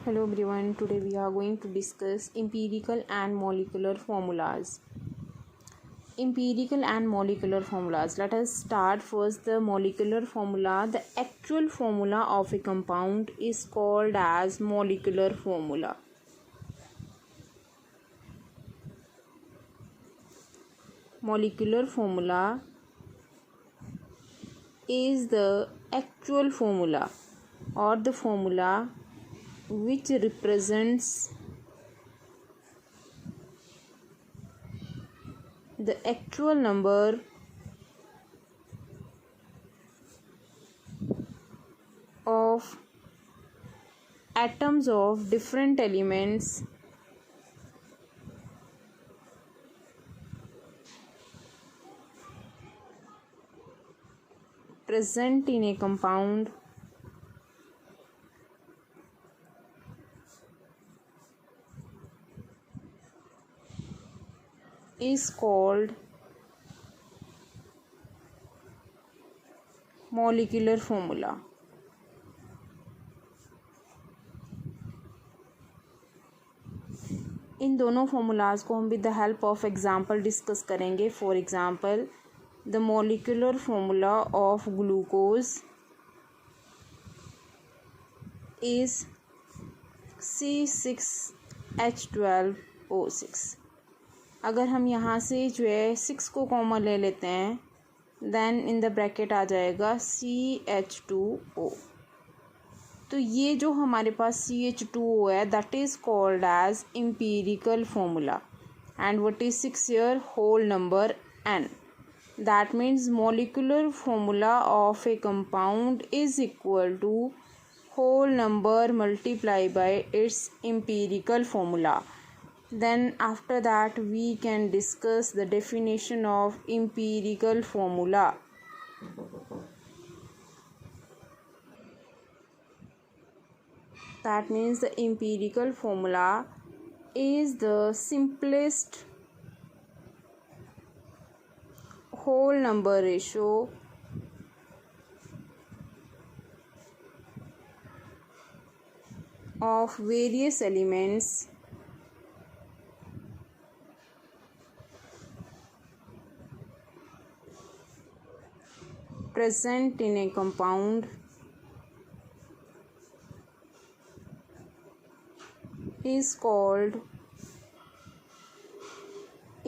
Hello everyone, today we are going to discuss empirical and molecular formulas. Empirical and molecular formulas. Let us start first the molecular formula. The actual formula of a compound is called as molecular formula. Molecular formula is the actual formula or the formula which represents the actual number of atoms of different elements present in a compound is called molecular formula. इन दोनों formulas को हम with the help of example discuss करेंगे. For example, the molecular formula of glucose is C6H12O6. अगर हम यहाँ से जो है 6 को कॉमन ले लेते हैं, देन इन द ब्रैकेट आ जाएगा CH2O. तो ये जो हमारे पास CH2O है, that is called as empirical formula. And what is 6 here? Whole number n. That means molecular formula of a compound is equal to whole number multiply by its empirical formula. Then after that we can discuss the definition of empirical formula. That means the empirical formula is the simplest whole number ratio of various elements present in a compound is called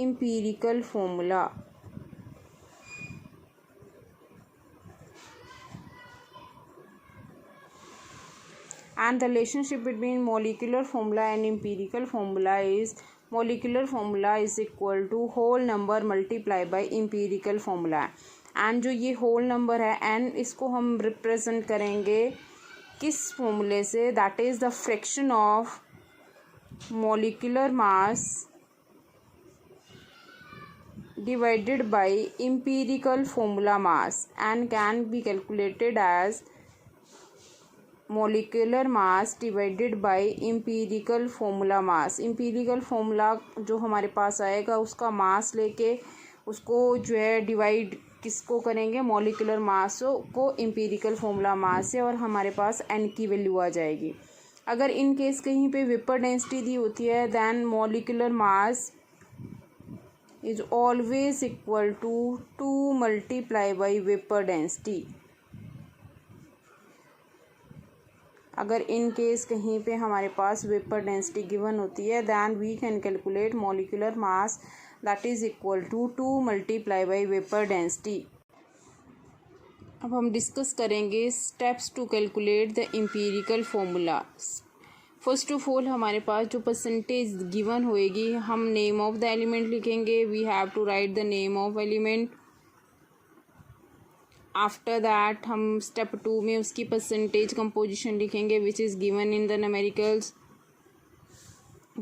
empirical formula. And the relationship between molecular formula and empirical formula is molecular formula is equal to whole number multiplied by empirical formula. And जो ये whole number है n, इसको हम represent करेंगे किस फॉर्मूले से? That is the fraction of molecular mass divided by empirical formula mass and can be calculated as molecular mass divided by empirical formula mass. Empirical formula जो हमारे पास आएगा, उसका मास लेके उसको जो है डिवाइड किसको करेंगे? मॉलिक्यूलर मास को एम्पिरिकल फॉर्मूला मास से, और हमारे पास n की वैल्यू आ जाएगी. अगर इन केस कहीं पे वेपर डेंसिटी दी होती है, then molecular mass is always equal to 2 multiply by vapour density. अगर इन केस कहीं पे हमारे पास वेपर डेंसिटी गिवन होती है, then we can calculate molecular mass that is equal to 2 multiply by vapor density. अब हम डिस्कस करेंगे steps to calculate the empirical formula. First of all हमारे पास जो परसेंटेज गिवन होएगी, हम नेम ऑफ द एलिमेंट लिखेंगे. We have to write the name of element. After that हम स्टेप 2 में उसकी परसेंटेज कंपोजिशन लिखेंगे which is given in the numericals.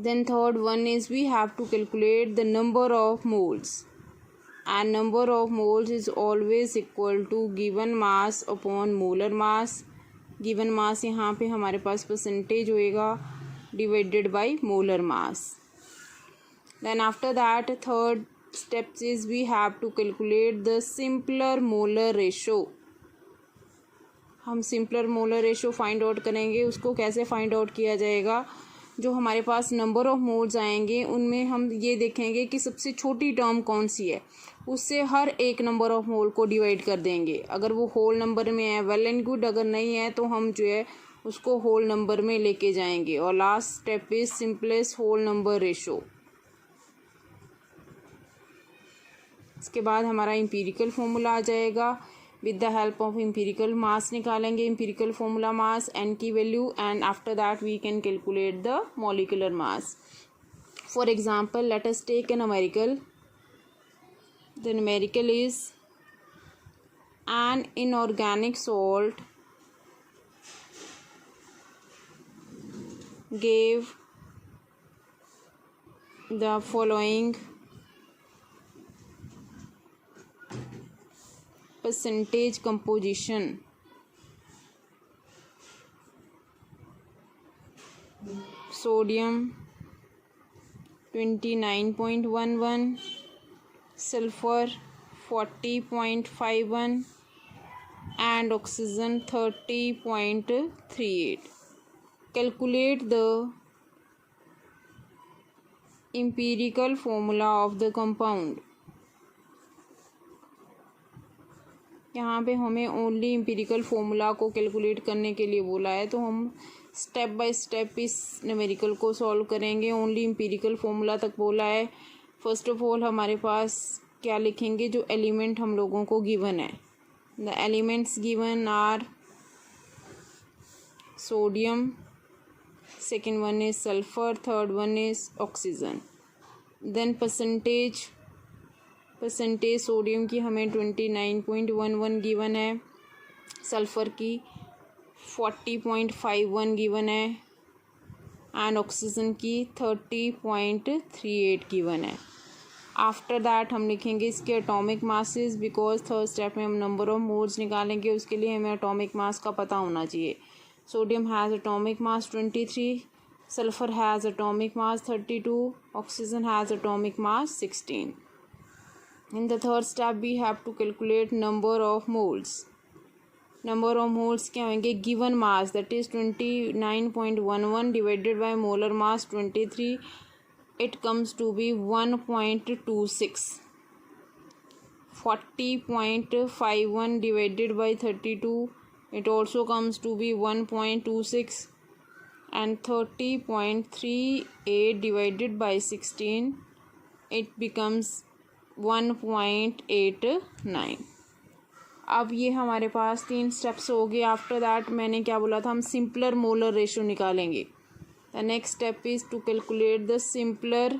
Then third one is we have to calculate the number of moles, and number of moles is always equal to given mass upon molar mass. given mass यहाँ पे हमारे पास percentage होएगा divided by molar mass. Then after that third steps is we have to calculate the simpler molar ratio. हम simpler molar ratio find out करेंगे। उसको कैसे find out किया जाएगा, जो हमारे पास नंबर ऑफ मोल्स आएंगे उनमें हम ये देखेंगे कि सबसे छोटी टर्म कौन सी है, उससे हर एक नंबर ऑफ मोल को डिवाइड कर देंगे। अगर वो होल नंबर में है वेल एंड गुड, अगर नहीं है तो हम जो है उसको होल नंबर में लेके जाएंगे। और last step is simplest whole number ratio. इसके बाद हमारा एम्पिरिकल फॉर्मूला आ जाएगा। With the help of empirical mass निकालेंगे, एम्पिरिकल फॉर्मूला मास एन की value, and after that we can calculate the molecular mass. For example let us take a numerical. The numerical is an inorganic salt gave the following percentage composition: sodium 29.11, sulfur 40.51 and oxygen 30.38. Calculate the empirical formula of the compound. यहाँ पे हमें only empirical formula को calculate करने के लिए बोला है, तो हम स्टेप बाय स्टेप इस न्यूमेरिकल को सॉल्व करेंगे। ओनली एम्पिरिकल फॉर्मूला तक बोला है। फर्स्ट ऑफ ऑल हमारे पास क्या लिखेंगे, जो एलिमेंट हम लोगों को गिवन है। The elements given are sodium, second one is sulphur, third one is oxygen. Then percentage sodium की हमें 29.11 गिवन है, सल्फ़र की 40.51 गिवन है एंड ऑक्सीजन की 30.38 गिवन है। आफ्टर दैट हम लिखेंगे इसके atomic masses, because third step में हम नंबर ऑफ मोल्स निकालेंगे, उसके लिए हमें एटॉमिक मास का पता होना चाहिए। Sodium has atomic mass 23, sulphur has atomic mass 32, oxygen has atomic mass 16. In the third step we have to calculate number of moles. Number of moles क्या होंगे, given mass that is 29.11 divided by molar mass 23, it comes to be 1.26. 40.51 divided by 32, it also comes to be 1.26, and 30.38 divided by 16, it becomes 1.89. अब ये हमारे पास 3 steps हो गए। After that मैंने क्या बोला था, हम सिंपलर मोलर रेशो निकालेंगे। The next step is to calculate the simpler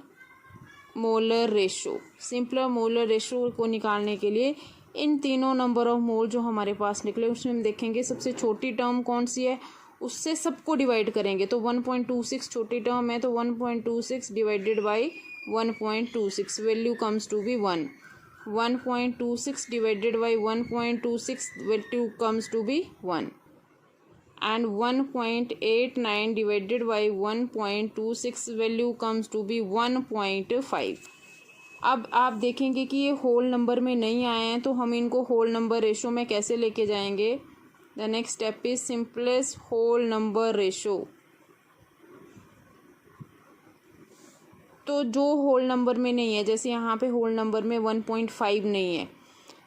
molar ratio. Simpler molar ratio को निकालने के लिए इन तीनों नंबर ऑफ मोल जो हमारे पास निकले उसमें हम देखेंगे सबसे छोटी टर्म कौन सी है, उससे सबको डिवाइड करेंगे। तो 1.26 छोटी टर्म है, तो 1.26 divided by 1.26 value comes to be 1. 1.26 divided by 1.26 value comes to be 1, and 1.89 divided by 1.26 value comes to be 1.5. अब आप देखेंगे कि ये होल नंबर में नहीं आए हैं, तो हम इनको होल नंबर रेशो में कैसे लेके जाएंगे। The next step is simplest whole number ratio. तो जो होल नंबर में नहीं है, जैसे यहाँ पे होल नंबर में 1.5 नहीं है,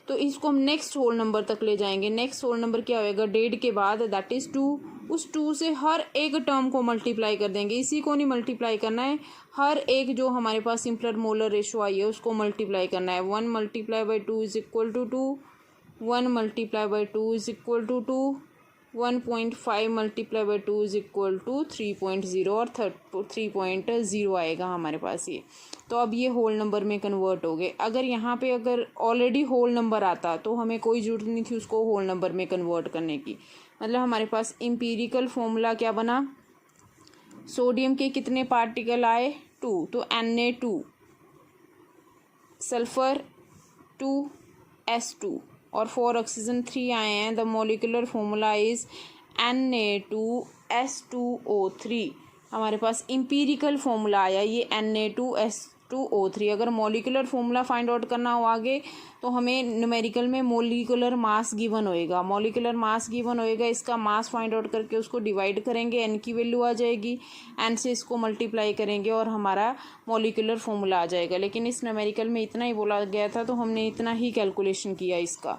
तो इसको हम नेक्स्ट होल नंबर तक ले जाएंगे। नेक्स्ट होल नंबर क्या होएगा, 1.5 के बाद दैट इज़ 2। उस 2 से हर एक टर्म को मल्टीप्लाई कर देंगे। इसी को नहीं मल्टीप्लाई करना है, हर एक जो हमारे पास सिंपलर मोलर रेशो आई है उसको मल्टीप्लाई करना है। 1 multiply by 2 is equal to 2, 1 multiply by 2 is equal to 2, 1.5 multiply by 2 is equal to 3.0 और 3.0 आएगा हमारे पास ये। तो अब ये होल नंबर में कन्वर्ट हो गए। अगर यहाँ पे अगर ऑलरेडी होल नंबर आता तो हमें कोई जरूरत नहीं थी उसको होल नंबर में कन्वर्ट करने की। मतलब हमारे पास एम्पिरिकल फॉर्मूला क्या बना, सोडियम के कितने पार्टिकल आए, 2, तो Na2, सल्फर 2s2 और 4 ऑक्सीजन 3 आए हैं। The molecular formula is Na2S2O3। हमारे पास एम्पिरिकल फॉर्मूला आया ये Na2S H2O3। अगर मॉलिक्यूलर फॉर्मूला फाइंड आउट करना हो आगे तो हमें न्यूमेरिकल में मॉलिक्यूलर मास गिवन होएगा, मॉलिक्यूलर मास गिवन होएगा, इसका मास फाइंड आउट करके उसको डिवाइड करेंगे, n की वैल्यू आ जाएगी, n से इसको मल्टीप्लाई करेंगे और हमारा मॉलिक्यूलर फॉर्मूला आ जाएगा। लेकिन इस न्यूमेरिकल में इतना ही बोला गया था तो हमने इतना ही कैलकुलेशन किया इसका।